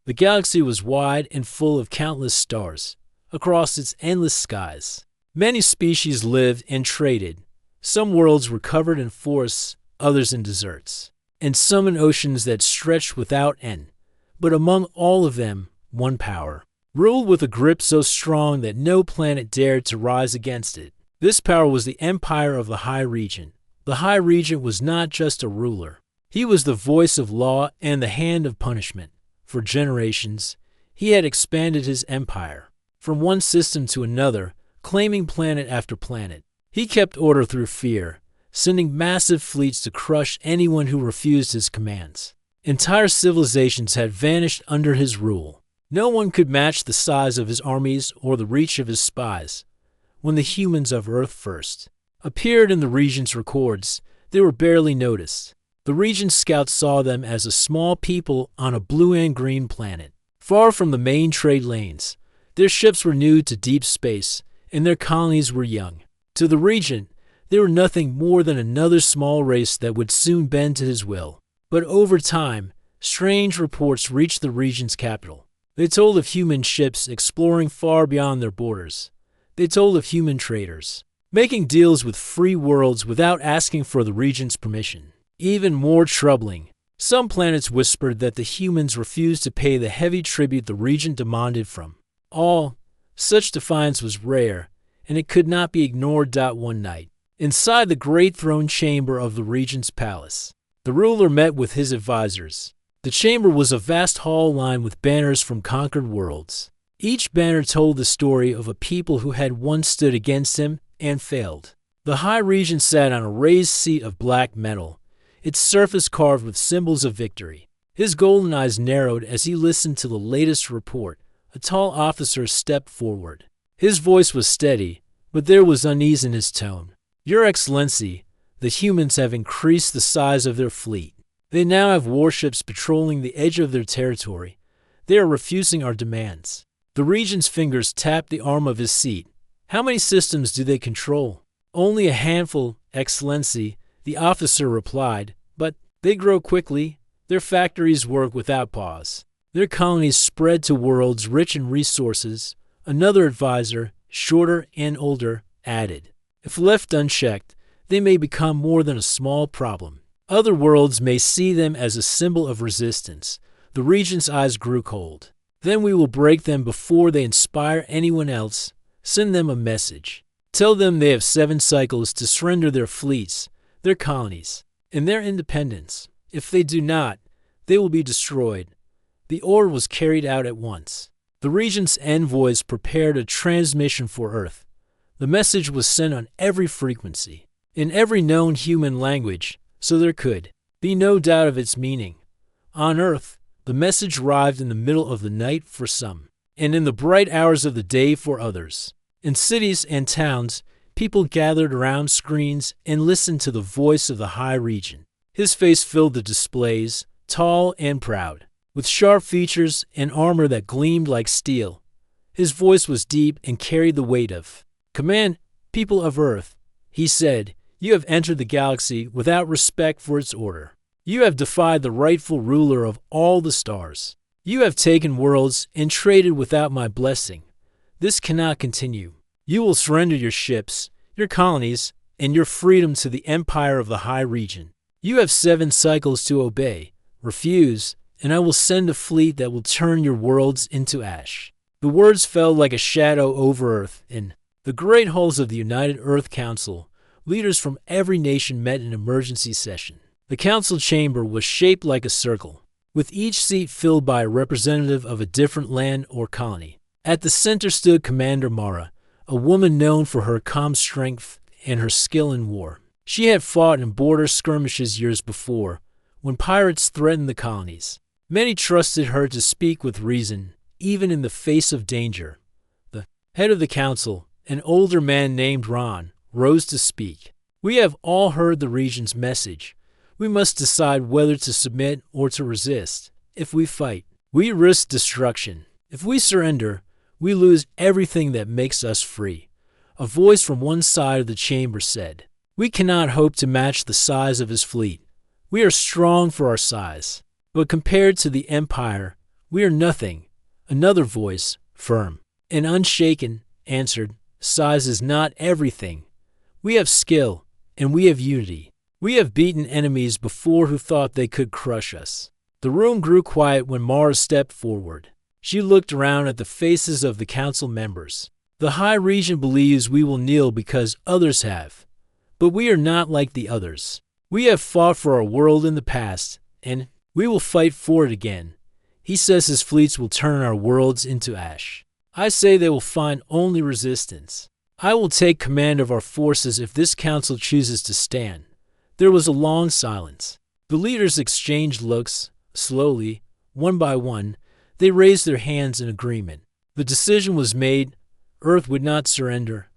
The galaxy was wide and full of countless stars across its endless skies. Many species lived and traded. Some worlds were covered in forests, others in deserts, and some in oceans that stretched without end. But among all of them, one power ruled with a grip so strong that no planet dared to rise against it. This power was the empire of the High Regent. The High Regent was not just a ruler. He was the voice of law and the hand of punishment. For generations, he had expanded his empire, from one system to another, claiming planet after planet. He kept order through fear, sending massive fleets to crush anyone who refused his commands. Entire civilizations had vanished under his rule. No one could match the size of his armies or the reach of his spies. When the humans of Earth first appeared in the Regent's records, they were barely noticed. The Regent's scouts saw them as a small people on a blue and green planet, far from the main trade lanes. Their ships were new to deep space, and their colonies were young. To the Regent, they were nothing more than another small race that would soon bend to his will. But over time, strange reports reached the Regent's capital. They told of human ships exploring far beyond their borders. They told of human traders making deals with free worlds without asking for the Regent's permission. Even more troubling, some planets whispered that the humans refused to pay the heavy tribute the Regent demanded from all. Such defiance was rare, and it could not be ignored. One night, inside the great throne chamber of the Regent's palace, the ruler met with his advisors. The chamber was a vast hall lined with banners from conquered worlds. Each banner told the story of a people who had once stood against him and failed. The High Regent sat on a raised seat of black metal, its surface carved with symbols of victory. His golden eyes narrowed as he listened to the latest report. A tall officer stepped forward. His voice was steady, but there was unease in his tone. "Your Excellency, the humans have increased the size of their fleet. They now have warships patrolling the edge of their territory. They are refusing our demands." The Regent's fingers tapped the arm of his seat. "How many systems do they control?" "Only a handful, Excellency," the officer replied, "but they grow quickly. Their factories work without pause. Their colonies spread to worlds rich in resources." Another advisor, shorter and older, added, "If left unchecked, they may become more than a small problem. Other worlds may see them as a symbol of resistance." The Regent's eyes grew cold. "Then we will break them before they inspire anyone else. Send them a message. Tell them they have 7 cycles to surrender their fleets, their colonies, and their independence. If they do not, they will be destroyed." The order was carried out at once. The Regent's envoys prepared a transmission for Earth. The message was sent on every frequency, in every known human language, so there could be no doubt of its meaning. On Earth, the message arrived in the middle of the night for some, and in the bright hours of the day for others. In cities and towns, people gathered around screens and listened to the voice of the High Regent. His face filled the displays, tall and proud, with sharp features and armor that gleamed like steel. His voice was deep and carried the weight of command. "People of Earth," he said, "you have entered the galaxy without respect for its order. You have defied the rightful ruler of all the stars. You have taken worlds and traded without my blessing. This cannot continue. You will surrender your ships, your colonies, and your freedom to the empire of the High Regent. You have 7 cycles to obey. Refuse, and I will send a fleet that will turn your worlds into ash." The words fell like a shadow over Earth. In the great halls of the United Earth Council, leaders from every nation met in emergency session. The council chamber was shaped like a circle, with each seat filled by a representative of a different land or colony. At the center stood Commander Mara, a woman known for her calm strength and her skill in war. She had fought in border skirmishes years before, when pirates threatened the colonies. Many trusted her to speak with reason, even in the face of danger. The head of the council, an older man named Ron, rose to speak. "We have all heard the Regent's message. We must decide whether to submit or to resist. If we fight, we risk destruction. If we surrender, we lose everything that makes us free." A voice from one side of the chamber said, "We cannot hope to match the size of his fleet. We are strong for our size, but compared to the Empire, We are nothing. Another voice, firm and unshaken, answered, size is not everything. We have skill, and we have unity. We have beaten enemies before who thought they could crush us. The room grew quiet when Mara stepped forward. She looked around at the faces of the council members. The High Regent believes we will kneel because others have. But we are not like the others. We have fought for our world in the past, and we will fight for it again. He says his fleets will turn our worlds into ash. I say they will find only resistance. I will take command of our forces if this council chooses to stand. There was a long silence. The leaders exchanged looks. Slowly, one by one, they raised their hands in agreement. The decision was made. Earth would not surrender.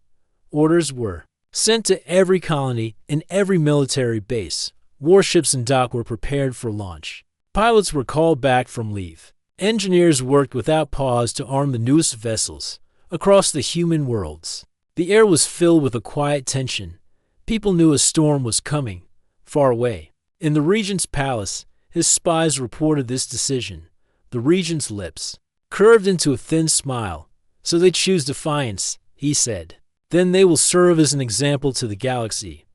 Orders were sent to every colony and every military base. Warships and dock were prepared for launch. Pilots were called back from leave. Engineers worked without pause to arm the newest vessels across the human worlds. The air was filled with a quiet tension. People knew a storm was coming, far away. In the regent's palace, his spies reported this decision. The regent's lips curved into a thin smile. So they choose defiance, he said. Then they will serve as an example to the galaxy.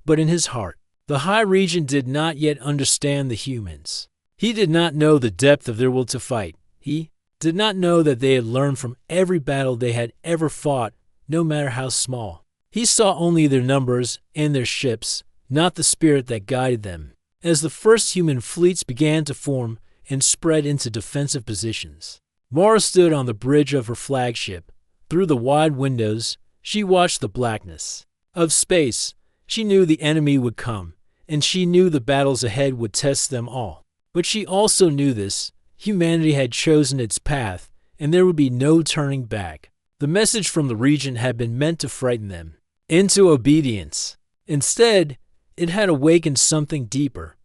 But in his heart, the High Regent did not yet understand the humans. He did not know the depth of their will to fight. He did not know that they had learned from every battle they had ever fought, no matter how small. He saw only their numbers and their ships, not the spirit that guided them. As the first human fleets began to form and spread into defensive positions, Mara stood on the bridge of her flagship. Through the wide windows, she watched the blackness of space. She knew the enemy would come, and she knew the battles ahead would test them all. But she also knew this. Humanity had chosen its path, and there would be no turning back. The message from the regent had been meant to frighten them into obedience. Instead, it had awakened something deeper.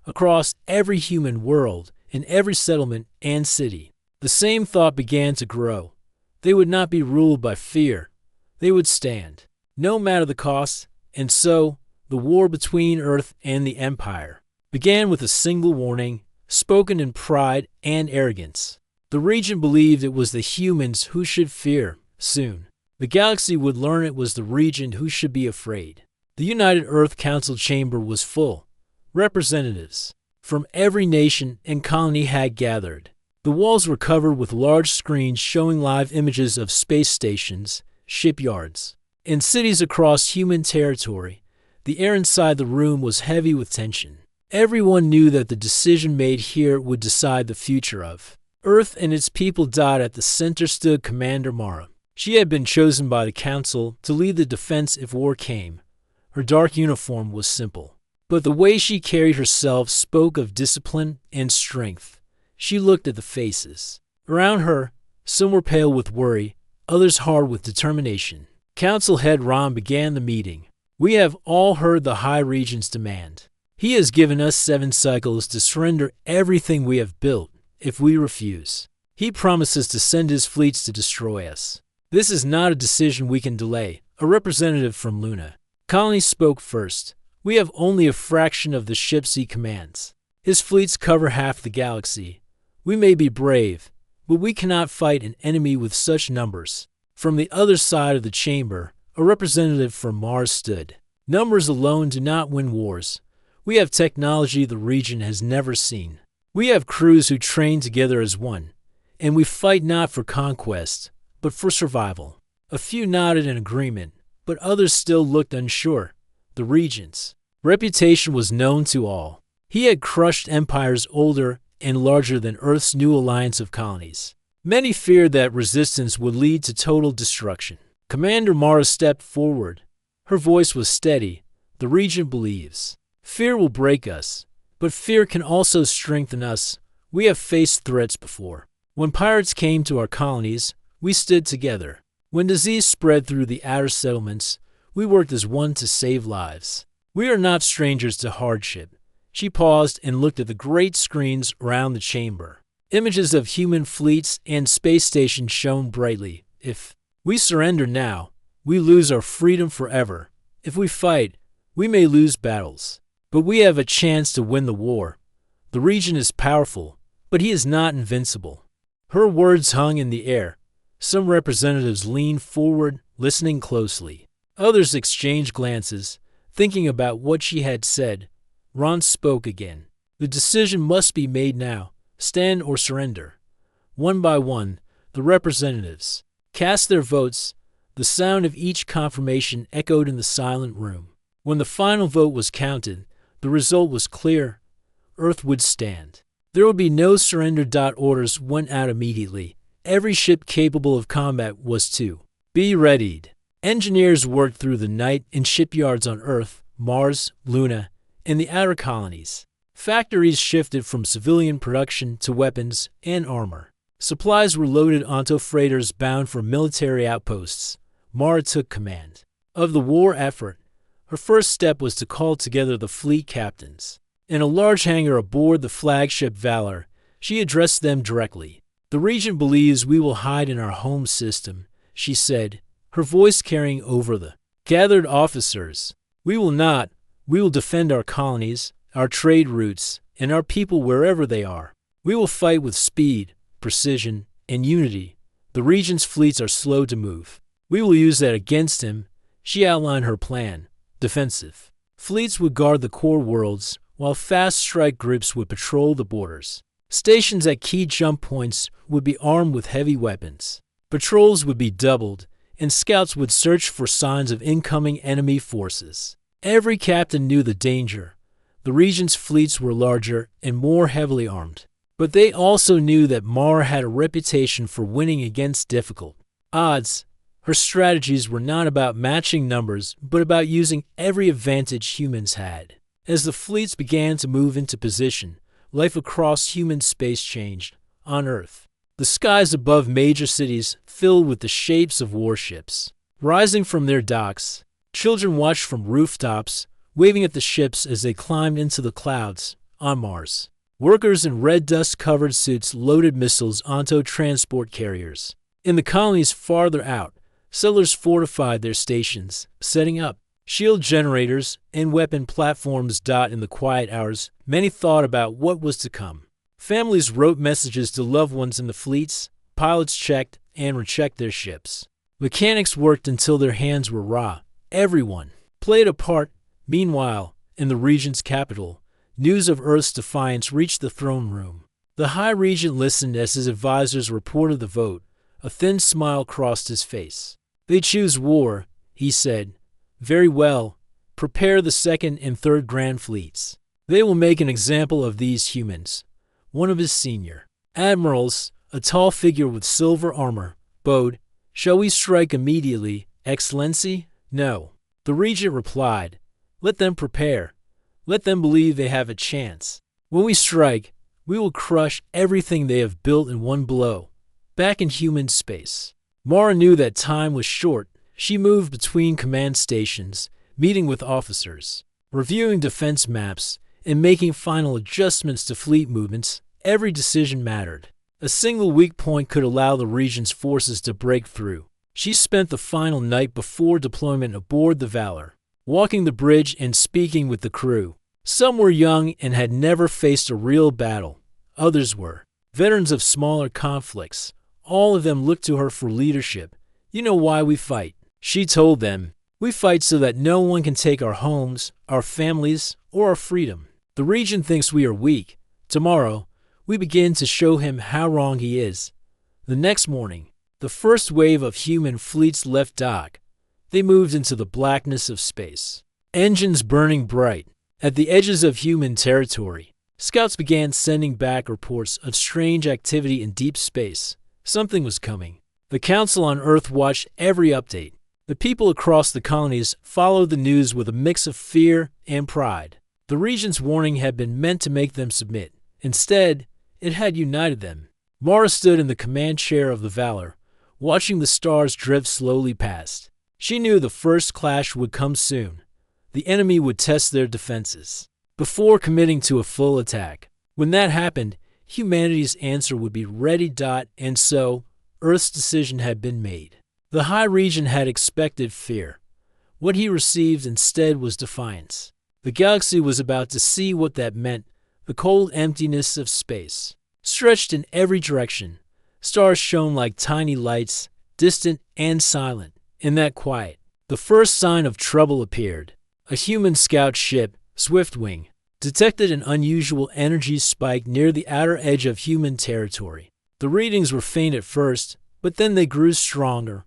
Across every human world, in every settlement and city, the same thought began to grow. They would not be ruled by fear. They would stand, no matter the cost. And so, the war between Earth and the Empire began with a single warning, spoken in pride and arrogance. The regent believed it was the humans who should fear. Soon, the galaxy would learn it was the regent who should be afraid. The United Earth Council chamber was full. Representatives from every nation and colony had gathered. The walls were covered with large screens showing live images of space stations, shipyards, and cities across human territory. The air inside the room was heavy with tension. Everyone knew that the decision made here would decide the future of Earth and its people. At the center stood Commander Mara. She had been chosen by the Council to lead the defense if war came. Her dark uniform was simple, but the way she carried herself spoke of discipline and strength. She looked at the faces around her. Some were pale with worry, others hard with determination. Council head Ron began the meeting. We have all heard the High Regent's demand. He has given us 7 cycles to surrender everything we have built. If we refuse, he promises to send his fleets to destroy us. This is not a decision we can delay. A representative from Luna Colony spoke first. We have only a fraction of the ships he commands. His fleets cover half the galaxy. We may be brave, but we cannot fight an enemy with such numbers. From the other side of the chamber, a representative from Mars stood. Numbers alone do not win wars. We have technology the region has never seen. We have crews who train together as one, and we fight not for conquest, but for survival. A few nodded in agreement, but others still looked unsure. The regent's reputation was known to all. He had crushed empires older and larger than Earth's new alliance of colonies. Many feared that resistance would lead to total destruction. Commander Mara stepped forward. Her voice was steady. The regent believes fear will break us, but fear can also strengthen us. We have faced threats before. When pirates came to our colonies, we stood together. When disease spread through the outer settlements, we worked as one to save lives. We are not strangers to hardship. She paused and looked at the great screens around the chamber. Images of human fleets and space stations shone brightly. If we surrender now, we lose our freedom forever. If we fight, we may lose battles. But we have a chance to win the war. The regent is powerful, but he is not invincible. Her words hung in the air. Some representatives leaned forward, listening closely. Others exchanged glances, thinking about what she had said. Ron spoke again. The decision must be made now, stand or surrender. One by one, the representatives cast their votes. The sound of each confirmation echoed in the silent room. When the final vote was counted, the result was clear. Earth would stand. There would be no surrender. Orders went out immediately. Every ship capable of combat was to be readied. Engineers worked through the night in shipyards on Earth, Mars, Luna, and the outer colonies. Factories shifted from civilian production to weapons and armor. Supplies were loaded onto freighters bound for military outposts. Mara took command of the war effort. Her first step was to call together the fleet captains. In a large hangar aboard the flagship Valor, she addressed them directly. "The Regent believes we will hide in our home system," she said, her voice carrying over the gathered officers. "We will not. We will defend our colonies, our trade routes, and our people wherever they are. We will fight with speed, precision, and unity. The Regent's fleets are slow to move. We will use that against him." She outlined her plan. Defensive fleets would guard the core worlds, while fast strike groups would patrol the borders. Stations at key jump points would be armed with heavy weapons. Patrols would be doubled, and scouts would search for signs of incoming enemy forces. Every captain knew the danger. The Regent's fleets were larger and more heavily armed. But they also knew that Mara had a reputation for winning against difficult odds. Her strategies were not about matching numbers, but about using every advantage humans had. As the fleets began to move into position, life across human space changed. On Earth, the skies above major cities filled with the shapes of warships. Rising from their docks, children watched from rooftops, waving at the ships as they climbed into the clouds. On Mars, workers in red dust-covered suits loaded missiles onto transport carriers. In the colonies farther out, settlers fortified their stations, setting up shield generators and weapon platforms. In the quiet hours, many thought about what was to come. Families wrote messages to loved ones in the fleets. Pilots checked and rechecked their ships. Mechanics worked until their hands were raw. Everyone played a part. Meanwhile, in the Regent's capital, news of Earth's defiance reached the throne room. The High Regent listened as his advisors reported the vote. A thin smile crossed his face. "They choose war," he said. "Very well. Prepare the second and third Grand Fleets. They will make an example of these humans." One of his senior admirals, a tall figure with silver armor, bowed. "Shall we strike immediately, Excellency?" "No," the Regent replied. "Let them prepare. Let them believe they have a chance. When we strike, we will crush everything they have built in one blow." Back in human space, Mara knew that time was short. She moved between command stations, meeting with officers, reviewing defense maps, and making final adjustments to fleet movements. Every decision mattered. A single weak point could allow the Regent's forces to break through. She spent the final night before deployment aboard the Valor, walking the bridge and speaking with the crew. Some were young and had never faced a real battle. Others were veterans of smaller conflicts. All of them looked to her for leadership. "You know why we fight," she told them. "We fight so that no one can take our homes, our families, or our freedom. The Regent thinks we are weak. Tomorrow, we begin to show him how wrong he is." The next morning, the first wave of human fleets left dock. They moved into the blackness of space, engines burning bright. At the edges of human territory, scouts began sending back reports of strange activity in deep space. Something was coming. The Council on Earth watched every update. The people across the colonies followed the news with a mix of fear and pride. The Regent's warning had been meant to make them submit. Instead, it had united them. Mara stood in the command chair of the Valor, watching the stars drift slowly past. She knew the first clash would come soon. The enemy would test their defenses before committing to a full attack. When that happened, humanity's answer would be ready. And so, Earth's decision had been made. The High Regent had expected fear. What he received instead was defiance. The galaxy was about to see what that meant. The cold emptiness of space stretched in every direction. Stars shone like tiny lights, distant and silent. In that quiet, the first sign of trouble appeared. A human scout ship, Swiftwing, detected an unusual energy spike near the outer edge of human territory. The readings were faint at first, but then they grew stronger.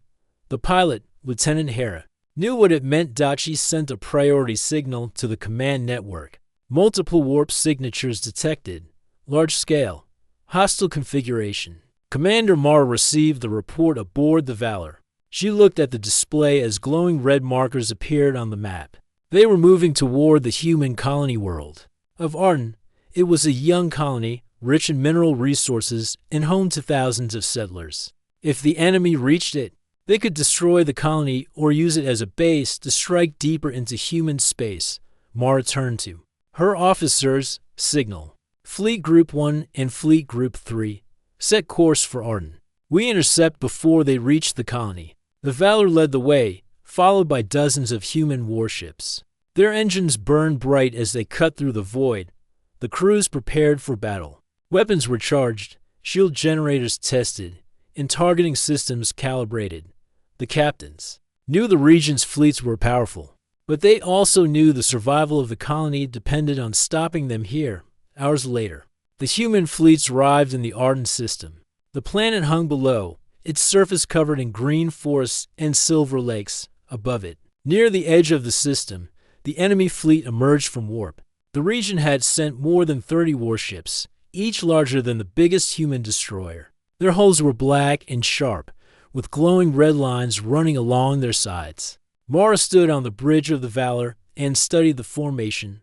The pilot, Lieutenant Hera, knew what it meant. She sent a priority signal to the command network. Multiple warp signatures detected. Large scale. Hostile configuration. Commander Mara received the report aboard the Valor. She looked at the display as glowing red markers appeared on the map. They were moving toward the human colony world of Arden. It was a young colony, rich in mineral resources and home to thousands of settlers. If the enemy reached it, they could destroy the colony or use it as a base to strike deeper into human space. Mara turned to her officers. Signal. Fleet Group 1 and Fleet Group 3. Set course for Arden. We intercept before they reach the colony. The Valor led the way, followed by dozens of human warships. Their engines burned bright as they cut through the void. The crews prepared for battle. Weapons were charged, shield generators tested, and targeting systems calibrated. The captains knew the region's fleets were powerful, but they also knew the survival of the colony depended on stopping them here. Hours later, the human fleets arrived in the Arden system. The planet hung below, its surface covered in green forests and silver lakes. Above it, near the edge of the system, the enemy fleet emerged from warp. The region had sent more than 30 warships, each larger than the biggest human destroyer. Their hulls were black and sharp, with glowing red lines running along their sides. Mara stood on the bridge of the Valor and studied the formation.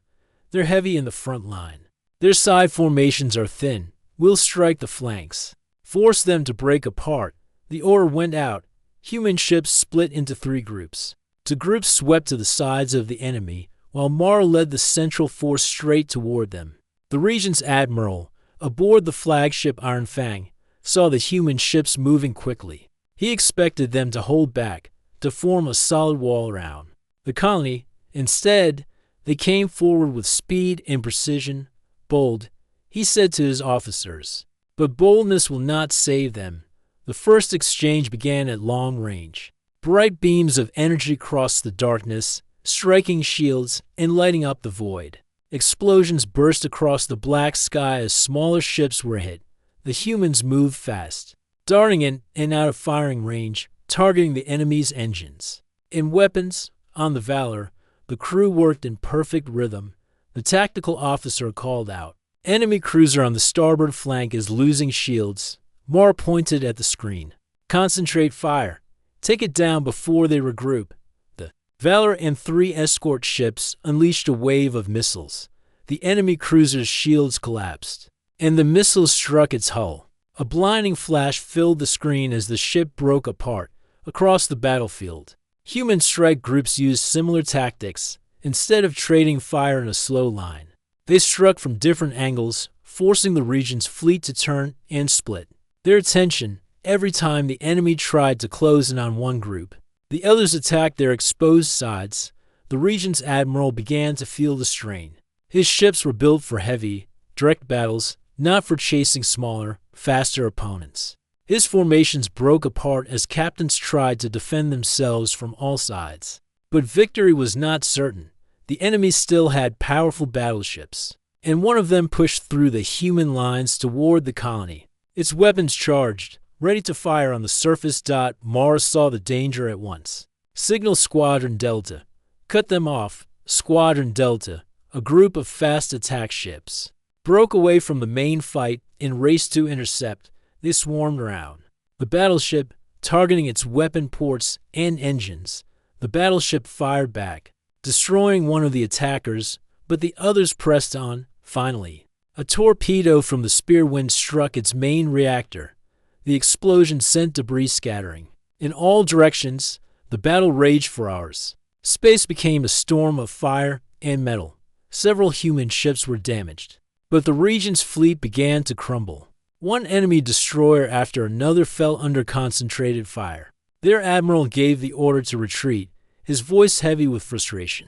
They're heavy in the front line. Their side formations are thin. We'll strike the flanks. Force them to break apart. The order went out. Human ships split into 3 groups. 2 groups swept to the sides of the enemy, while Mara led the central force straight toward them. The region's admiral, aboard the flagship Iron Fang, saw the human ships moving quickly. He expected them to hold back, to form a solid wall around the colony. Instead, they came forward with speed and precision. Bold, he said to his officers. But boldness will not save them. The first exchange began at long range. Bright beams of energy crossed the darkness, striking shields and lighting up the void. Explosions burst across the black sky as smaller ships were hit. The humans moved fast, darting in and out of firing range, targeting the enemy's engines. In weapons, on the Valor, the crew worked in perfect rhythm. The tactical officer called out, "Enemy cruiser on the starboard flank is losing shields." Mara pointed at the screen. "Concentrate fire. Take it down before they regroup." The Valor and 3 escort ships unleashed a wave of missiles. The enemy cruiser's shields collapsed, and the missiles struck its hull. A blinding flash filled the screen as the ship broke apart across the battlefield. Human strike groups used similar tactics. Instead of trading fire in a slow line, they struck from different angles, forcing the region's fleet to turn and split their attention. Every time the enemy tried to close in on one group, the others attacked their exposed sides. The region's admiral began to feel the strain. His ships were built for heavy, direct battles, not for chasing smaller, faster opponents. His formations broke apart as captains tried to defend themselves from all sides. But victory was not certain. The enemy still had powerful battleships, and one of them pushed through the human lines toward the colony. Its weapons charged, ready to fire on the surface. Mara saw the danger at once. "Signal Squadron Delta. Cut them off." Squadron Delta, a group of fast attack ships, broke away from the main fight and raced to intercept. They swarmed around the battleship, targeting its weapon ports and engines. The battleship fired back, destroying one of the attackers, but the others pressed on. Finally, a torpedo from the Spearwind struck its main reactor. The explosion sent debris scattering in all directions. The battle raged for hours. Space became a storm of fire and metal. Several human ships were damaged, but the region's fleet began to crumble. One enemy destroyer after another fell under concentrated fire. Their admiral gave the order to retreat, his voice heavy with frustration.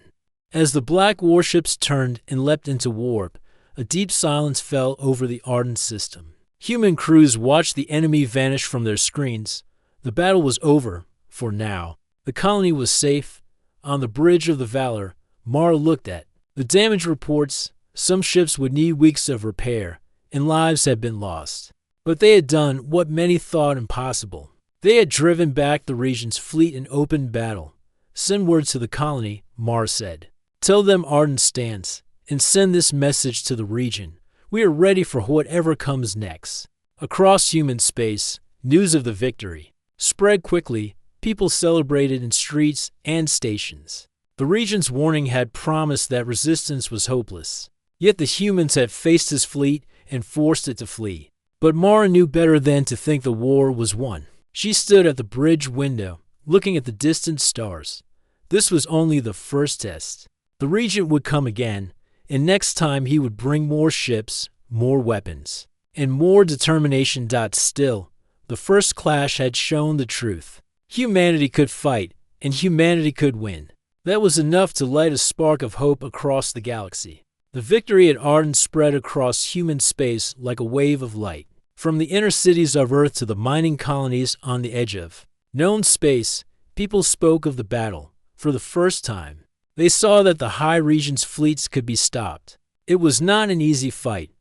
As the black warships turned and leapt into warp, a deep silence fell over the Arden system. Human crews watched the enemy vanish from their screens. The battle was over, for now. The colony was safe. On the bridge of the Valor, Mara looked at the damage reports. Some ships would need weeks of repair, and lives had been lost. But they had done what many thought impossible. They had driven back the region's fleet in open battle. Send word to the colony, Mara said. Tell them Arden stands, and send this message to the region. We are ready for whatever comes next. Across human space, news of the victory spread quickly. People celebrated in streets and stations. The region's warning had promised that resistance was hopeless. Yet the humans had faced his fleet and forced it to flee. But Mara knew better than to think the war was won. She stood at the bridge window, looking at the distant stars. This was only the first test. The regent would come again, and next time he would bring more ships, more weapons, and more determination. Still, the first clash had shown the truth. Humanity could fight, and humanity could win. That was enough to light a spark of hope across the galaxy. The victory at Arden spread across human space like a wave of light. From the inner cities of Earth to the mining colonies on the edge of known space, people spoke of the battle. For the first time, they saw that the High Region's fleets could be stopped. It was not an easy fight,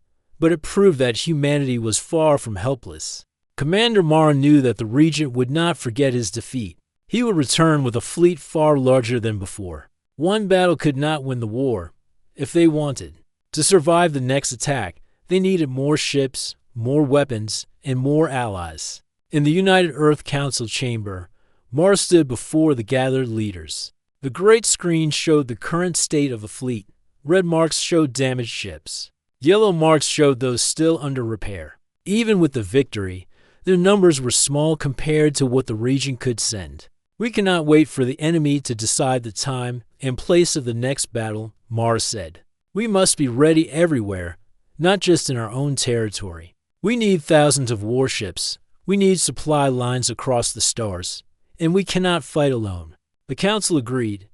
but it proved that humanity was far from helpless. Commander Mara knew that the Regent would not forget his defeat. He would return with a fleet far larger than before. One battle could not win the war. If they wanted to survive the next attack, they needed more ships, more weapons, and more allies. In the United Earth Council chamber, Mara stood before the gathered leaders. The great screen showed the current state of the fleet. Red marks showed damaged ships. Yellow marks showed those still under repair. Even with the victory, their numbers were small compared to what the region could send. We cannot wait for the enemy to decide the time and place of the next battle, Mara said. We must be ready everywhere, not just in our own territory. We need thousands of warships. We need supply lines across the stars. And we cannot fight alone. The council agreed.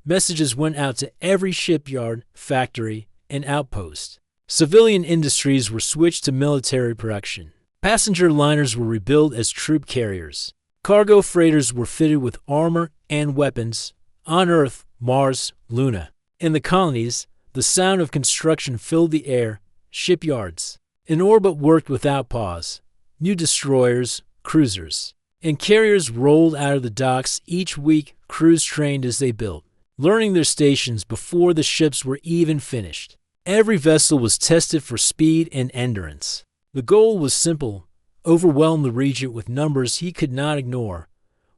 Messages went out to every shipyard, factory, and outpost. Civilian industries were switched to military production. Passenger liners were rebuilt as troop carriers. Cargo freighters were fitted with armor and weapons. On Earth, Mars, Luna, and the colonies, the sound of construction filled the air. Shipyards in orbit worked without pause. New destroyers, cruisers, and carriers rolled out of the docks each week. Crews trained as they built, learning their stations before the ships were even finished. Every vessel was tested for speed and endurance. The goal was simple: overwhelm the regent with numbers he could not ignore.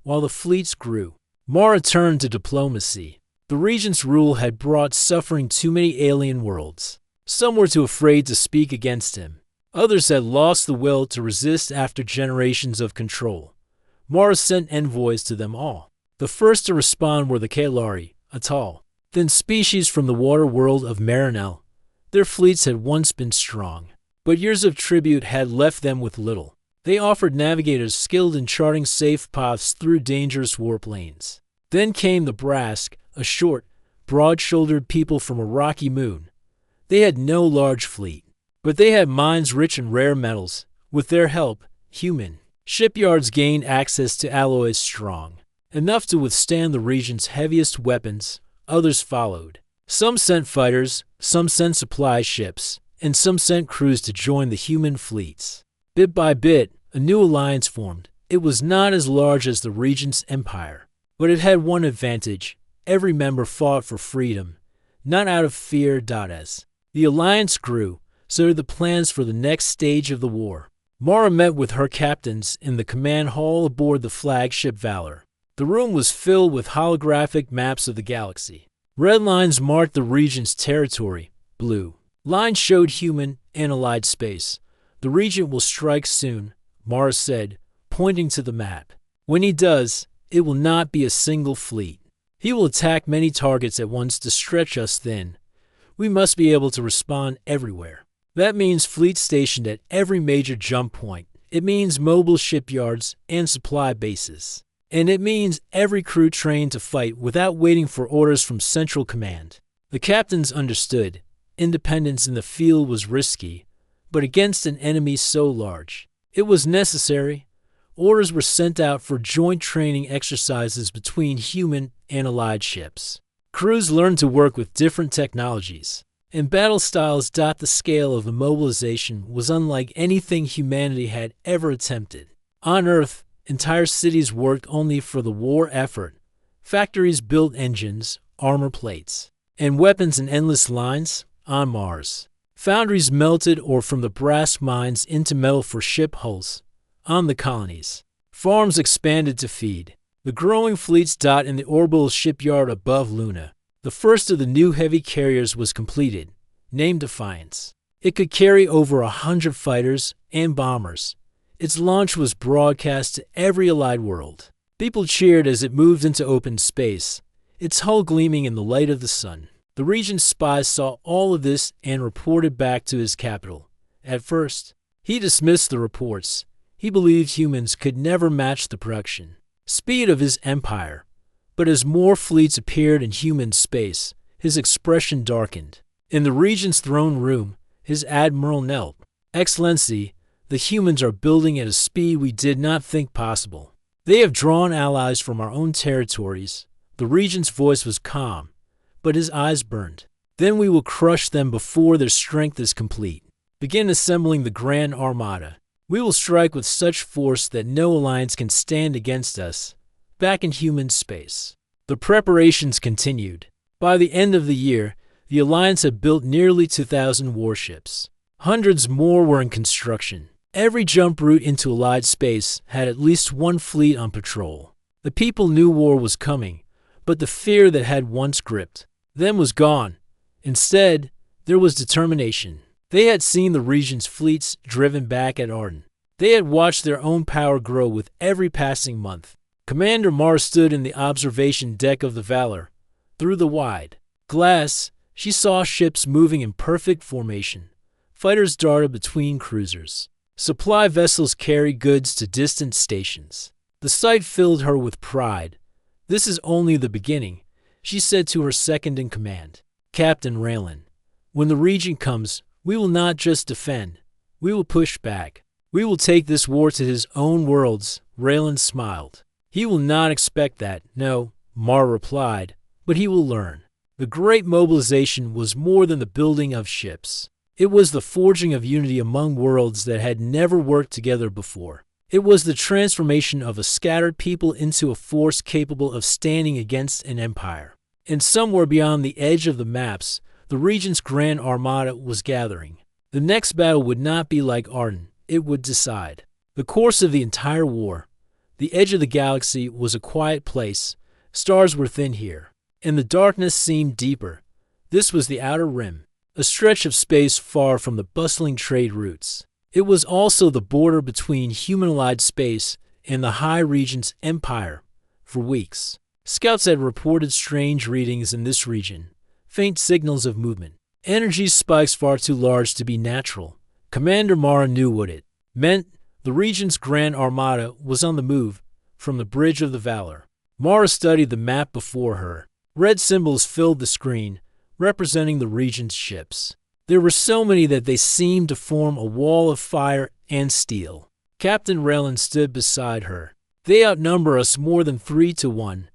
While the fleets grew, Mara turned to diplomacy. The regent's rule had brought suffering to many alien worlds. Some were too afraid to speak against him. Others had lost the will to resist after generations of control. Mara sent envoys to them all. The first to respond were the Kalari, a tall, thin species from the water world of Marinel. Their fleets had once been strong, but years of tribute had left them with little. They offered navigators skilled in charting safe paths through dangerous warp lanes. Then came the Brask, a short, broad-shouldered people from a rocky moon. They had no large fleet, but they had mines rich in rare metals. With their help, human shipyards gained access to alloys strong, enough to withstand the region's heaviest weapons. Others followed. Some sent fighters, some sent supply ships, and some sent crews to join the human fleets. Bit by bit, a new alliance formed. It was not as large as the region's empire, but it had one advantage: every member fought for freedom, not out of fear. As the alliance grew, so did the plans for the next stage of the war. Mara met with her captains in the command hall aboard the flagship Valor. The room was filled with holographic maps of the galaxy. Red lines marked the region's territory. Blue lines showed human and allied space. The regent will strike soon, Mara said, pointing to the map. When he does, it will not be a single fleet. He will attack many targets at once to stretch us thin. We must be able to respond everywhere. That means fleets stationed at every major jump point. It means mobile shipyards and supply bases. And it means every crew trained to fight without waiting for orders from Central Command. The captains understood. Independence in the field was risky, but against an enemy so large. It was necessary. Orders were sent out for joint training exercises between human and allied ships. Crews learned to work with different technologies, and battle styles. The scale of immobilization was unlike anything humanity had ever attempted. On Earth, entire cities worked only for the war effort. Factories built engines, armor plates, and weapons in endless lines. On Mars, foundries melted ore from the brass mines into metal for ship hulls. On the colonies, farms expanded to feed the growing fleets. In the orbital shipyard above Luna, the first of the new heavy carriers was completed, named Defiance. It could carry over 100 fighters and bombers. Its launch was broadcast to every allied world. People cheered as it moved into open space, its hull gleaming in the light of the sun. The region's spies saw all of this and reported back to his capital. At first, he dismissed the reports. He believed humans could never match the production speed of his empire. But as more fleets appeared in human space, his expression darkened. In the region's throne room, his admiral knelt. "Excellency, the humans are building at a speed we did not think possible. They have drawn allies from our own territories." The regent's voice was calm, but his eyes burned. "Then we will crush them before their strength is complete. Begin assembling the Grand Armada. We will strike with such force that no alliance can stand against us." Back in human space, the preparations continued. By the end of the year, the alliance had built nearly 2,000 warships. Hundreds more were in construction. Every jump route into allied space had at least one fleet on patrol. The people knew war was coming, but the fear that had once gripped them was gone. Instead, there was determination. They had seen the region's fleets driven back at Arden. They had watched their own power grow with every passing month. Commander Mara stood in the observation deck of the Valor. Through the wide glass, she saw ships moving in perfect formation. Fighters darted between cruisers. Supply vessels carried goods to distant stations. The sight filled her with pride. "This is only the beginning," she said to her second-in-command, Captain Raylan. "When the Regent comes, we will not just defend. We will push back. We will take this war to his own worlds." Raylan smiled. "He will not expect that, no," Mara replied, "but he will learn." The great mobilization was more than the building of ships. It was the forging of unity among worlds that had never worked together before. It was the transformation of a scattered people into a force capable of standing against an empire. And somewhere beyond the edge of the maps, the region's Grand Armada was gathering. The next battle would not be like Arden. It would decide the course of the entire war. The edge of the galaxy was a quiet place. Stars were thin here, and the darkness seemed deeper. This was the Outer Rim, a stretch of space far from the bustling trade routes. It was also the border between human-allied space and the High Regent's empire. For weeks, scouts had reported strange readings in this region, faint signals of movement, energy spikes far too large to be natural. Commander Mara knew what it meant. The region's Grand Armada was on the move from the Bridge of the Valor. Mara studied the map before her. Red symbols filled the screen, representing the region's ships. There were so many that they seemed to form a wall of fire and steel. Captain Raylan stood beside her. "They outnumber us more than 3-1,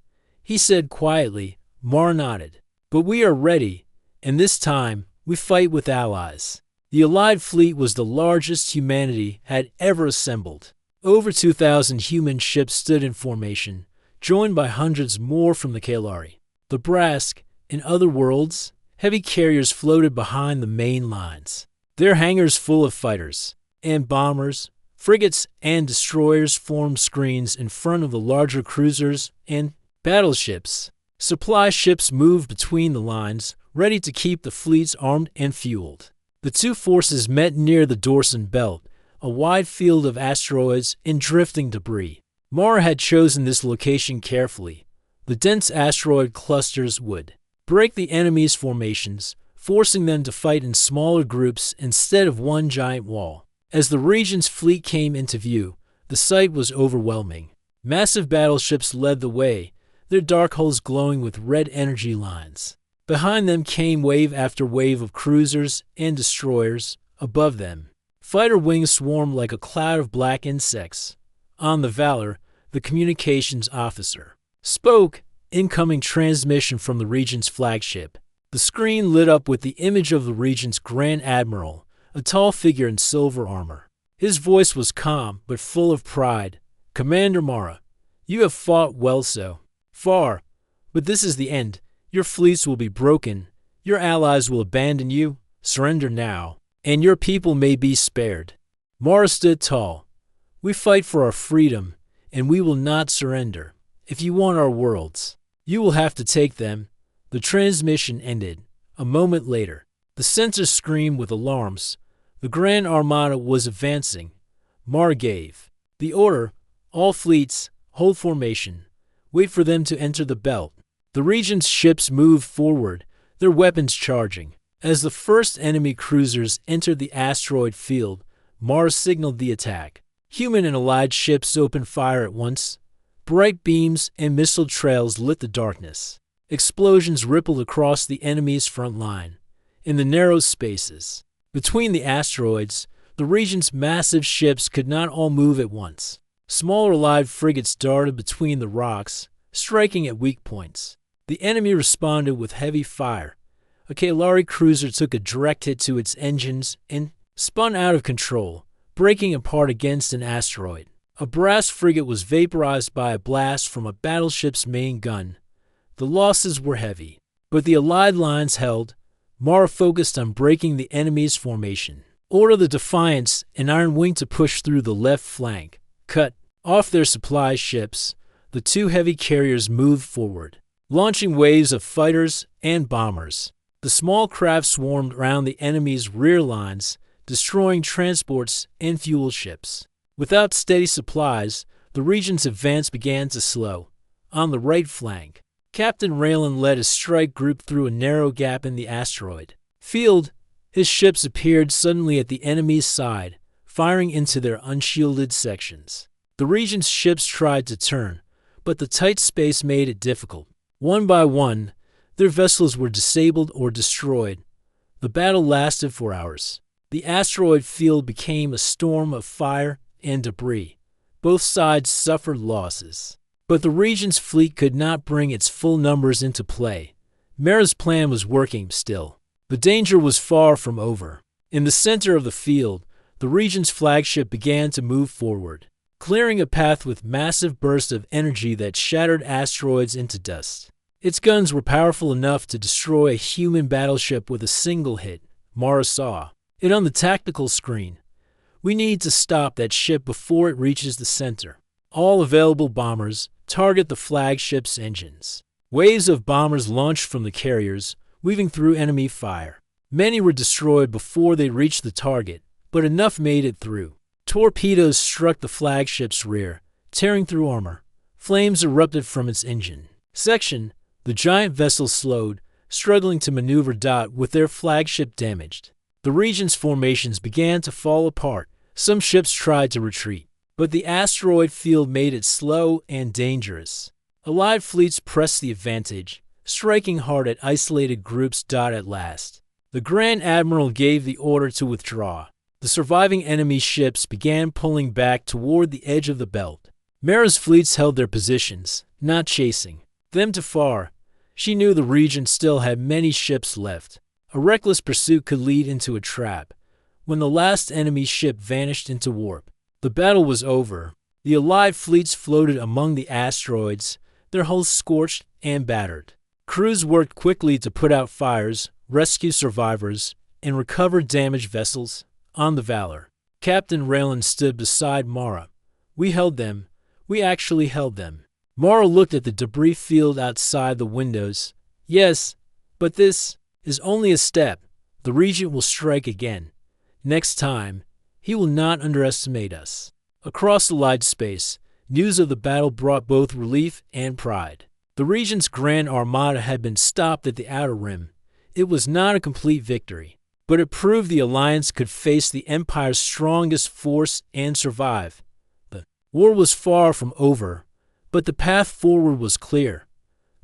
he said quietly. Mara nodded. "But we are ready, and this time we fight with allies." The Allied fleet was the largest humanity had ever assembled. Over 2,000 human ships stood in formation, joined by hundreds more from the Kalari. The Brask, and other worlds, heavy carriers floated behind the main lines, their hangars full of fighters and bombers. Frigates and destroyers formed screens in front of the larger cruisers and battleships. Supply ships moved between the lines, ready to keep the fleets armed and fueled. The two forces met near the Dorson Belt, a wide field of asteroids and drifting debris. Mara had chosen this location carefully. The dense asteroid clusters would break the enemy's formations, forcing them to fight in smaller groups instead of one giant wall. As the region's fleet came into view, the sight was overwhelming. Massive battleships led the way, their dark hulls glowing with red energy lines. Behind them came wave after wave of cruisers and destroyers. Above them, Fighter wings swarmed like a cloud of black insects. On the Valor, the communications officer spoke. Incoming transmission from the Regent's flagship. The screen lit up with the image of the Regent's Grand Admiral, a tall figure in silver armor. His voice was calm but full of pride. "Commander Mara, you have fought well so far, but this is the end. Your fleets will be broken. Your allies will abandon you. Surrender now, and your people may be spared." Mara stood tall. "We fight for our freedom, and we will not surrender. If you want our worlds, you will have to take them." The transmission ended. A moment later, the sensors screamed with alarms. The Grand Armada was advancing. Mara gave the order, "All fleets, hold formation. Wait for them to enter the belt." The Regent's ships moved forward, their weapons charging. As the first enemy cruisers entered the asteroid field, Mara signaled the attack. Human and allied ships opened fire at once. Bright beams and missile trails lit the darkness. Explosions rippled across the enemy's front line. In the narrow spaces between the asteroids, the Regent's massive ships could not all move at once. Smaller allied frigates darted between the rocks, striking at weak points. The enemy responded with heavy fire. A Kalari cruiser took a direct hit to its engines and spun out of control, breaking apart against an asteroid. A brass frigate was vaporized by a blast from a battleship's main gun. The losses were heavy, but the Allied lines held. Mara focused on breaking the enemy's formation. Order the Defiance and Iron Wing to push through the left flank. Cut off their supply ships. The two heavy carriers moved forward, launching waves of fighters and bombers. The small craft swarmed around the enemy's rear lines, destroying transports and fuel ships. Without steady supplies, the Regent's advance began to slow. On the right flank, Captain Raylan led a strike group through a narrow gap in the asteroid field. His ships appeared suddenly at the enemy's side, firing into their unshielded sections. The Regent's ships tried to turn, but the tight space made it difficult. One by one, their vessels were disabled or destroyed. The battle lasted for hours. The asteroid field became a storm of fire and debris. Both sides suffered losses. But the Regent's fleet could not bring its full numbers into play. Mara's plan was working still. The danger was far from over. In the center of the field, the Regent's flagship began to move forward, clearing a path with massive bursts of energy that shattered asteroids into dust. Its guns were powerful enough to destroy a human battleship with a single hit. Mara saw it on the tactical screen. "We need to stop that ship before it reaches the center. All available bombers, target the flagship's engines." Waves of bombers launched from the carriers, weaving through enemy fire. Many were destroyed before they reached the target, but enough made it through. Torpedoes struck the flagship's rear, tearing through armor. Flames erupted from its engine section. The giant vessel slowed, struggling to maneuver. With their flagship damaged, the Regent's formations began to fall apart. Some ships tried to retreat, but the asteroid field made it slow and dangerous. Allied fleets pressed the advantage, striking hard at isolated groups. At last, the Grand Admiral gave the order to withdraw. The surviving enemy ships began pulling back toward the edge of the belt. Mara's fleets held their positions, not chasing them too far. She knew the Regent still had many ships left. A reckless pursuit could lead into a trap. When the last enemy ship vanished into warp, the battle was over. The Allied fleets floated among the asteroids, their hulls scorched and battered. Crews worked quickly to put out fires, rescue survivors, and recover damaged vessels. On the Valor, Captain Raylan stood beside Mara. "We held them. We actually held them." Mara looked at the debris field outside the windows. "Yes, but this is only a step. The Regent will strike again. Next time, he will not underestimate us." Across Allied space, news of the battle brought both relief and pride. The Regent's Grand Armada had been stopped at the Outer Rim. It was not a complete victory, but it proved the Alliance could face the Empire's strongest force and survive. The war was far from over, but the path forward was clear.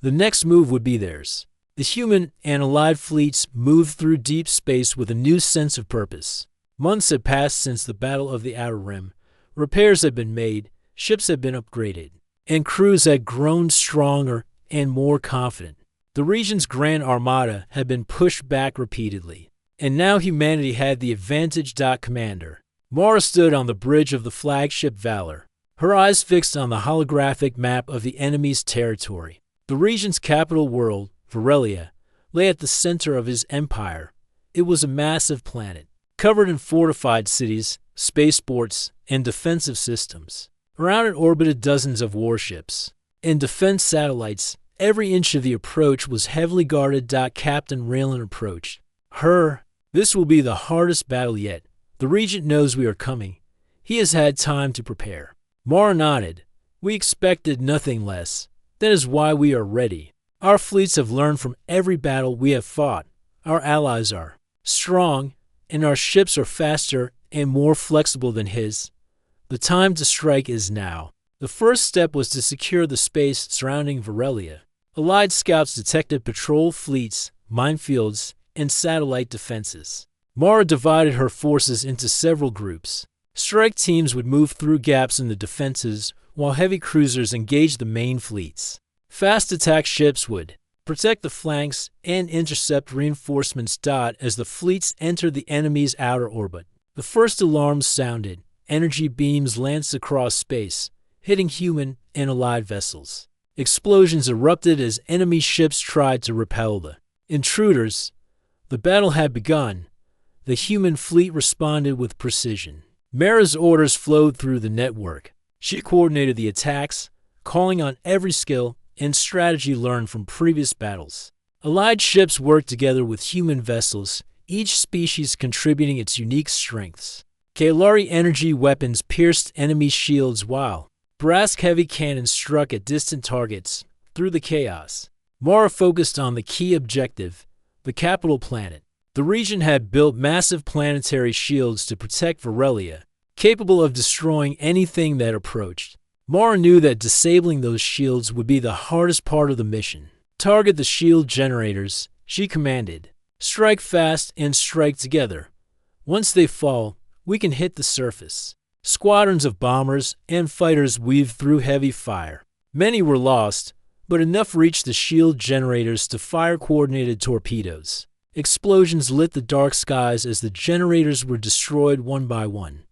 The next move would be theirs. The human and Allied fleets moved through deep space with a new sense of purpose. Months had passed since the Battle of the Outer Rim. Repairs had been made, ships had been upgraded, and crews had grown stronger and more confident. The region's Grand Armada had been pushed back repeatedly, and now humanity had the advantage. Commander Mara stood on the bridge of the flagship Valor, her eyes fixed on the holographic map of the enemy's territory. The region's capital world, Varelia, lay at the center of his empire. It was a massive planet, covered in fortified cities, spaceports, and defensive systems. Around it orbited dozens of warships and defense satellites. Every inch of the approach was heavily guarded. Captain Raylan approached. This will be the hardest battle yet. The Regent knows we are coming. He has had time to prepare. Mara nodded. We expected nothing less. That is why we are ready. Our fleets have learned from every battle we have fought. Our allies are strong, and our ships are faster and more flexible than his. The time to strike is now. The first step was to secure the space surrounding Varelia. Allied scouts detected patrol fleets, minefields, and satellite defenses. Mara divided her forces into several groups. Strike teams would move through gaps in the defenses, while heavy cruisers engaged the main fleets. Fast attack ships would protect the flanks and intercept reinforcements. As the fleets entered the enemy's outer orbit, the first alarms sounded. Energy beams lanced across space, hitting human and allied vessels. Explosions erupted as enemy ships tried to repel the intruders. The battle had begun. The human fleet responded with precision. Mara's orders flowed through the network. She coordinated the attacks, calling on every skill and strategy learned from previous battles. Allied ships worked together with human vessels, each species contributing its unique strengths. Kaelari energy weapons pierced enemy shields while Brask heavy cannons struck at distant targets. Through the chaos, Mara focused on the key objective, the capital planet. The region had built massive planetary shields to protect Varelia, capable of destroying anything that approached. Mara knew that disabling those shields would be the hardest part of the mission. Target the shield generators, she commanded. Strike fast and strike together. Once they fall, we can hit the surface. Squadrons of bombers and fighters weaved through heavy fire. Many were lost, but enough reached the shield generators to fire coordinated torpedoes. Explosions lit the dark skies as the generators were destroyed one by one.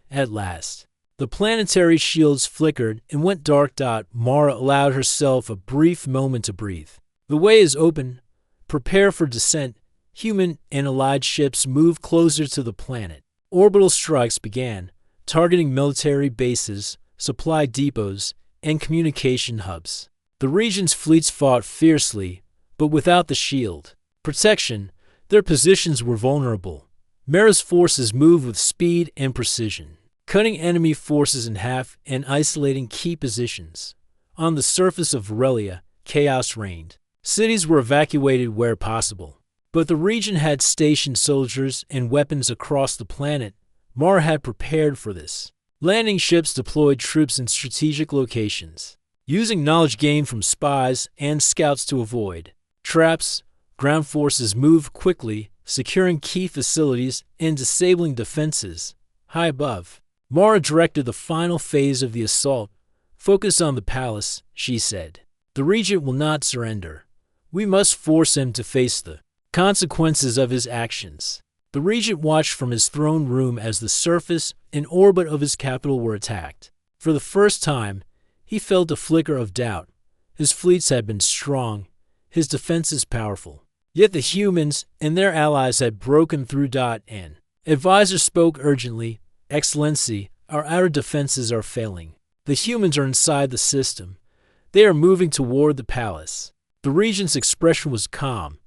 At last, the planetary shields flickered and went dark. Mara allowed herself a brief moment to breathe. The way is open. Prepare for descent. Human and allied ships moved closer to the planet. Orbital strikes began, targeting military bases, supply depots, and communication hubs. The region's fleets fought fiercely, but without the shield protection, their positions were vulnerable. Mara's forces moved with speed and precision, cutting enemy forces in half and isolating key positions. On the surface of Varelia, chaos reigned. Cities were evacuated where possible, but the region had stationed soldiers and weapons across the planet. Mara had prepared for this. Landing ships deployed troops in strategic locations, using knowledge gained from spies and scouts to avoid traps. Ground forces moved quickly, securing key facilities and disabling defenses. High above, Mara directed the final phase of the assault. Focus on the palace, she said. The Regent will not surrender. We must force him to face the consequences of his actions. The Regent watched from his throne room as the surface and orbit of his capital were attacked. For the first time, he felt a flicker of doubt. His fleets had been strong, his defenses powerful. Yet the humans and their allies had broken through. An advisor spoke urgently. Excellency, our outer defenses are failing. The humans are inside the system. They are moving toward the palace. The Regent's expression was calm,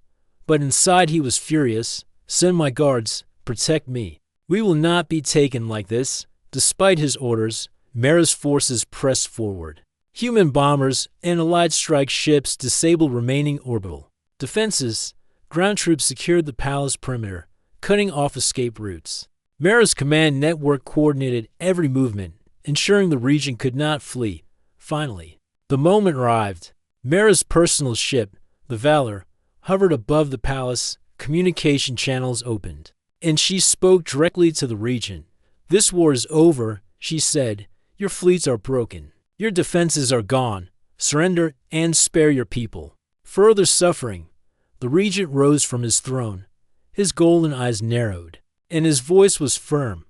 but inside he was furious. Send my guards, protect me. We will not be taken like this. Despite his orders, Mara's forces pressed forward. Human bombers and allied strike ships disabled remaining orbital defenses. Ground troops secured the palace perimeter, cutting off escape routes. Mara's command network coordinated every movement, ensuring the region could not flee. Finally, the moment arrived. Mara's personal ship, the Valor, hovered above the palace. Communication channels opened. and she spoke directly to the regent. This war is over, she said. Your fleets are broken. Your defenses are gone. Surrender and spare your people further suffering. The regent rose from his throne. His golden eyes narrowed, and his voice was firm.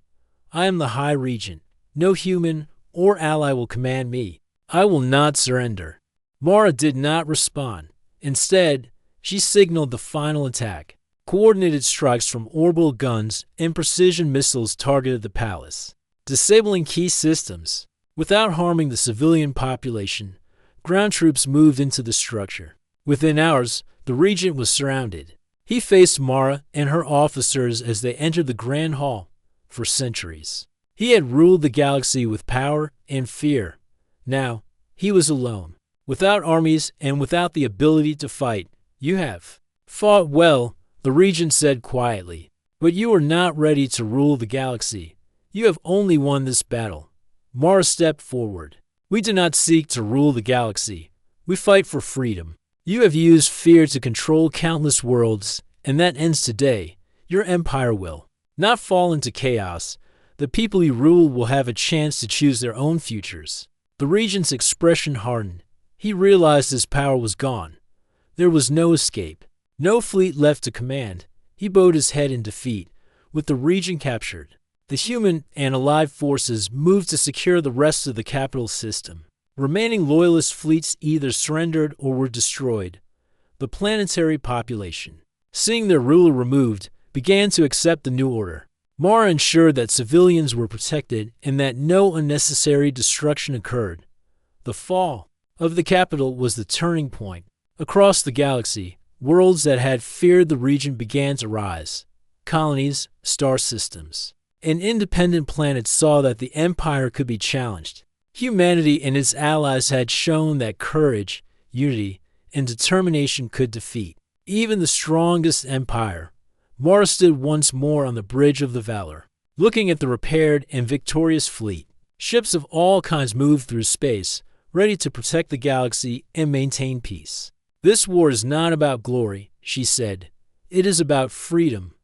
I am the High Regent. No human or ally will command me. I will not surrender. Mara did not respond. Instead, she signaled the final attack. Coordinated strikes from orbital guns and precision missiles targeted the palace, disabling key systems. Without harming the civilian population, ground troops moved into the structure. Within hours, the regent was surrounded. He faced Mara and her officers as they entered the Grand Hall. For centuries, he had ruled the galaxy with power and fear. Now, he was alone, without armies and without the ability to fight. You have fought well, the regent said quietly, but you are not ready to rule the galaxy. You have only won this battle. Mara stepped forward. We do not seek to rule the galaxy. We fight for freedom. You have used fear to control countless worlds, and that ends today. Your empire will not fall into chaos. The people you rule will have a chance to choose their own futures. The regent's expression hardened. He realized his power was gone. There was no escape, no fleet left to command. He bowed his head in defeat. With the regent captured, the human and allied forces moved to secure the rest of the capital system. Remaining loyalist fleets either surrendered or were destroyed. The planetary population, seeing their ruler removed, began to accept the new order. Mara ensured that civilians were protected and that no unnecessary destruction occurred. The fall of the capital was the turning point. Across the galaxy, worlds that had feared the regent began to rise. Colonies, star systems, and independent planets saw that the empire could be challenged. Humanity and its allies had shown that courage, unity, and determination could defeat even the strongest empire. Mara stood once more on the bridge of the Valor, looking at the repaired and victorious fleet. Ships of all kinds moved through space, ready to protect the galaxy and maintain peace. This war is not about glory, she said. It is about freedom.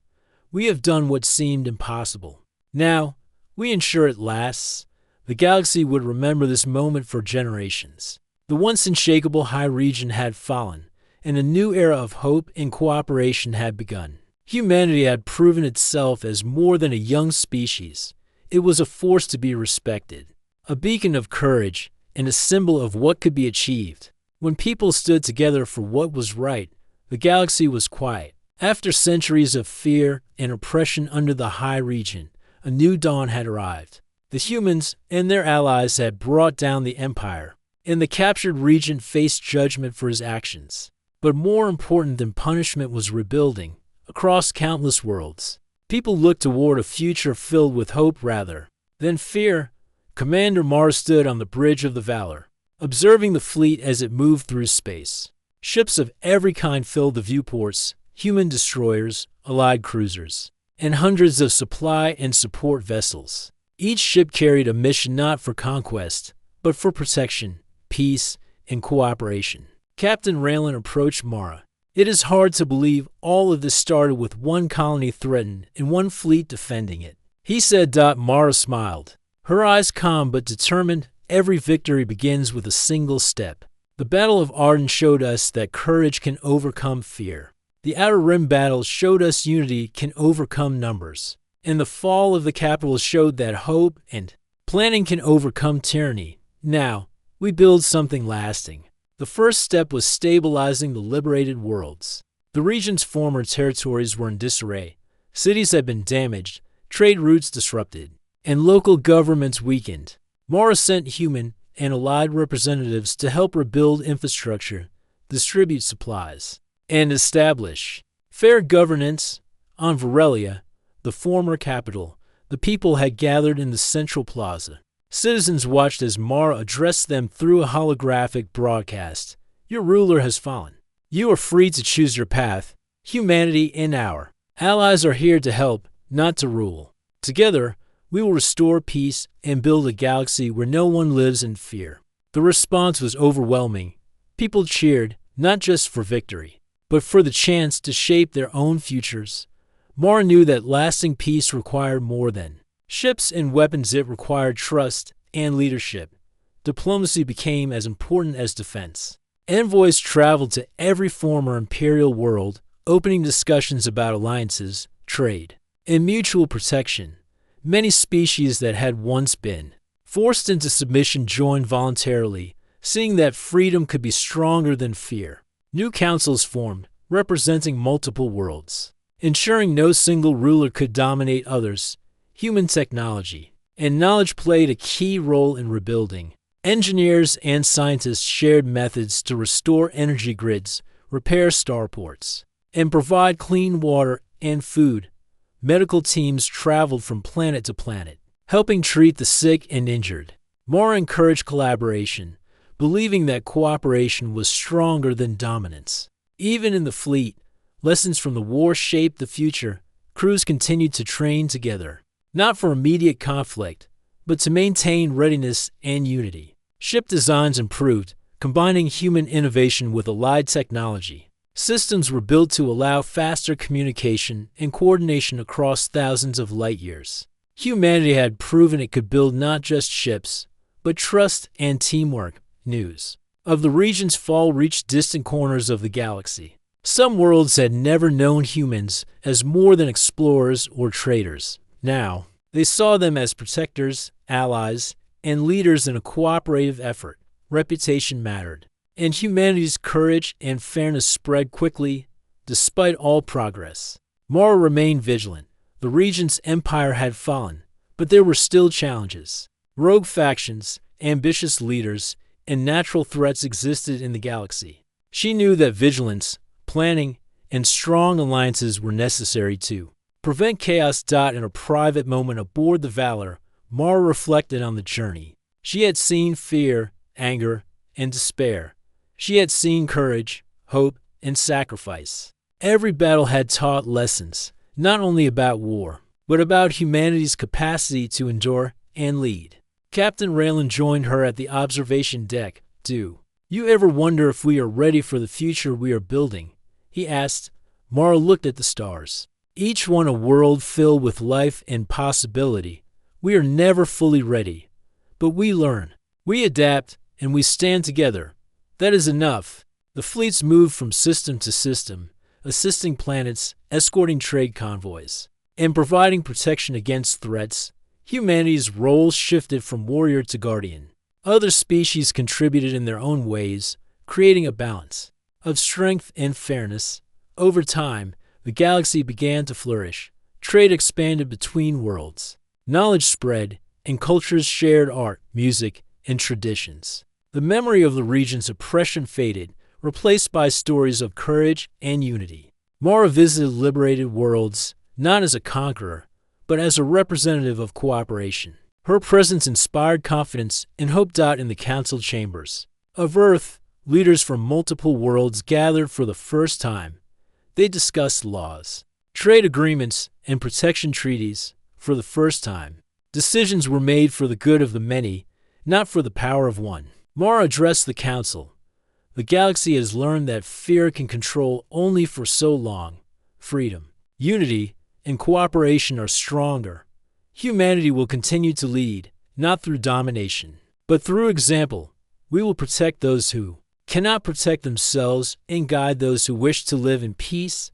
We have done what seemed impossible. Now, we ensure it lasts. The galaxy would remember this moment for generations. The once unshakable High Regent had fallen, and a new era of hope and cooperation had begun. Humanity had proven itself as more than a young species. It was a force to be respected, a beacon of courage, and a symbol of what could be achieved. When people stood together for what was right, the galaxy was quiet. After centuries of fear and oppression under the High Regent, a new dawn had arrived. The humans and their allies had brought down the empire, and the captured regent faced judgment for his actions. But more important than punishment was rebuilding. Across countless worlds, people looked toward a future filled with hope rather than fear. Commander Mara stood on the bridge of the Valor, observing the fleet as it moved through space. Ships of every kind filled the viewports, human destroyers, allied cruisers, and hundreds of supply and support vessels. Each ship carried a mission not for conquest, but for protection, peace, and cooperation. Captain Raylan approached Mara. It is hard to believe all of this started with one colony threatened and one fleet defending it, he said. Mara smiled, her eyes calm but determined. Every victory begins with a single step. The Battle of Arden showed us that courage can overcome fear. The Outer Rim battles showed us unity can overcome numbers. And the fall of the capital showed that hope and planning can overcome tyranny. Now, we build something lasting. The first step was stabilizing the liberated worlds. The region's former territories were in disarray. Cities had been damaged, trade routes disrupted, and local governments weakened. Mara sent human and allied representatives to help rebuild infrastructure, distribute supplies, and establish fair governance. On Varelia, the former capital, the people had gathered in the central plaza. Citizens watched as Mara addressed them through a holographic broadcast. Your ruler has fallen. You are free to choose your path. Humanity and our allies are here to help, not to rule. Together, we will restore peace and build a galaxy where no one lives in fear. The response was overwhelming. People cheered, not just for victory, but for the chance to shape their own futures. Mara knew that lasting peace required more than ships and weapons. It required trust and leadership. Diplomacy became as important as defense. Envoys traveled to every former imperial world, opening discussions about alliances, trade, and mutual protection. Many species that had once been forced into submission joined voluntarily, seeing that freedom could be stronger than fear. New councils formed, representing multiple worlds, ensuring no single ruler could dominate others. Human technology and knowledge played a key role in rebuilding. Engineers and scientists shared methods to restore energy grids, repair starports, and provide clean water and food. Medical teams traveled from planet to planet, helping treat the sick and injured. Mara encouraged collaboration, believing that cooperation was stronger than dominance. Even in the fleet, lessons from the war shaped the future. Crews continued to train together, not for immediate conflict, but to maintain readiness and unity. Ship designs improved, combining human innovation with allied technology. Systems were built to allow faster communication and coordination across thousands of light years. Humanity had proven it could build not just ships, but trust and teamwork. News of the region's fall reached distant corners of the galaxy. Some worlds had never known humans as more than explorers or traders. Now, they saw them as protectors, allies, and leaders in a cooperative effort. Reputation mattered, and humanity's courage and fairness spread quickly, despite all progress. Mara remained vigilant. The region's empire had fallen, but there were still challenges. Rogue factions, ambitious leaders, and natural threats existed in the galaxy. She knew that vigilance, planning, and strong alliances were necessary to prevent chaos. In a private moment aboard the Valor, Mara reflected on the journey. She had seen fear, anger, and despair. She had seen courage, hope, and sacrifice. Every battle had taught lessons, not only about war, but about humanity's capacity to endure and lead. Captain Raylan joined her at the observation deck. "Do you ever wonder if we are ready for the future we are building?" he asked. Mara looked at the stars, each one a world filled with life and possibility. "We are never fully ready, but we learn, we adapt, and we stand together. That is enough." The fleets moved from system to system, assisting planets, escorting trade convoys, and providing protection against threats. Humanity's roles shifted from warrior to guardian. Other species contributed in their own ways, creating a balance of strength and fairness. Over time, the galaxy began to flourish. Trade expanded between worlds. Knowledge spread, and cultures shared art, music, and traditions. The memory of the region's oppression faded, replaced by stories of courage and unity. Mara visited liberated worlds, not as a conqueror, but as a representative of cooperation. Her presence inspired confidence and hope. In the council chambers of Earth, leaders from multiple worlds gathered for the first time. They discussed laws, trade agreements, and protection treaties. For the first time, decisions were made for the good of the many, not for the power of one. Mara addressed the council. "The galaxy has learned that fear can control only for so long. Freedom, unity, and cooperation are stronger. Humanity will continue to lead, not through domination, but through example. We will protect those who cannot protect themselves and guide those who wish to live in peace."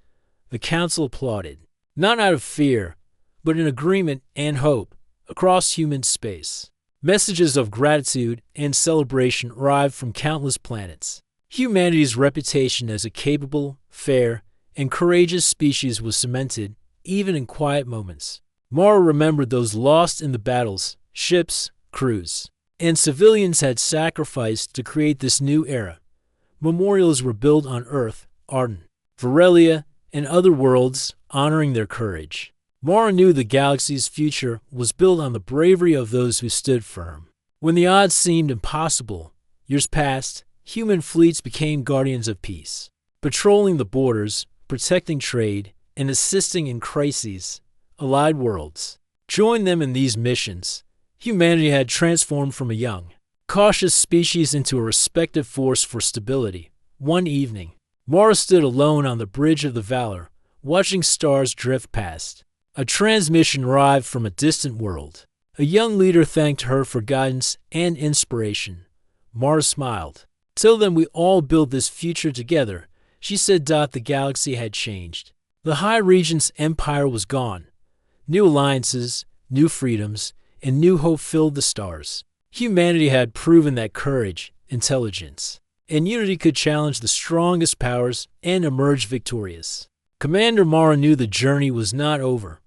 The council applauded, not out of fear, but in agreement and hope. Across human space, messages of gratitude and celebration arrived from countless planets. Humanity's reputation as a capable, fair, and courageous species was cemented, even in quiet moments. Mara remembered those lost in the battles. Ships, crews, and civilians had sacrificed to create this new era. Memorials were built on Earth, Arden, Varelia, and other worlds, honoring their courage. Mara knew the galaxy's future was built on the bravery of those who stood firm. When the odds seemed impossible, years passed. Human fleets became guardians of peace, patrolling the borders, protecting trade, and assisting in crises. Allied worlds joined them in these missions. Humanity had transformed from a young, cautious species into a respected force for stability. One evening, Mara stood alone on the bridge of the Valor, watching stars drift past. A transmission arrived from a distant world. A young leader thanked her for guidance and inspiration. Mara smiled. "Till then we all build this future together," she said. The galaxy had changed. The High Regent's empire was gone. New alliances, new freedoms, and new hope filled the stars. Humanity had proven that courage, intelligence, and unity could challenge the strongest powers and emerge victorious. Commander Mara knew the journey was not over.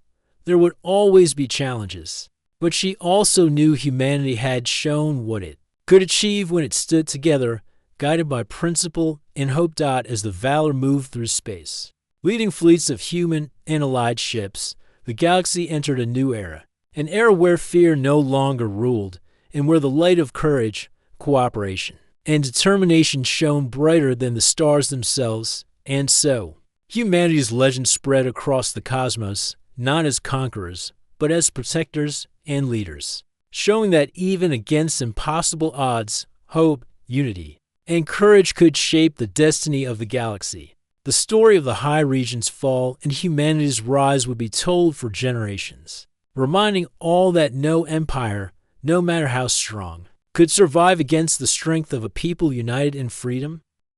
There would always be challenges, but she also knew humanity had shown what it could achieve when it stood together, guided by principle and hope. As the Valor moved through space, leading fleets of human and allied ships, the galaxy entered a new era, an era where fear no longer ruled, and where the light of courage, cooperation, and determination shone brighter than the stars themselves. And so, humanity's legend spread across the cosmos, not as conquerors, but as protectors and leaders, showing that even against impossible odds, hope, unity, and courage could shape the destiny of the galaxy. The story of the High Regent's fall and humanity's rise would be told for generations, reminding all that no empire, no matter how strong, could survive against the strength of a people united in freedom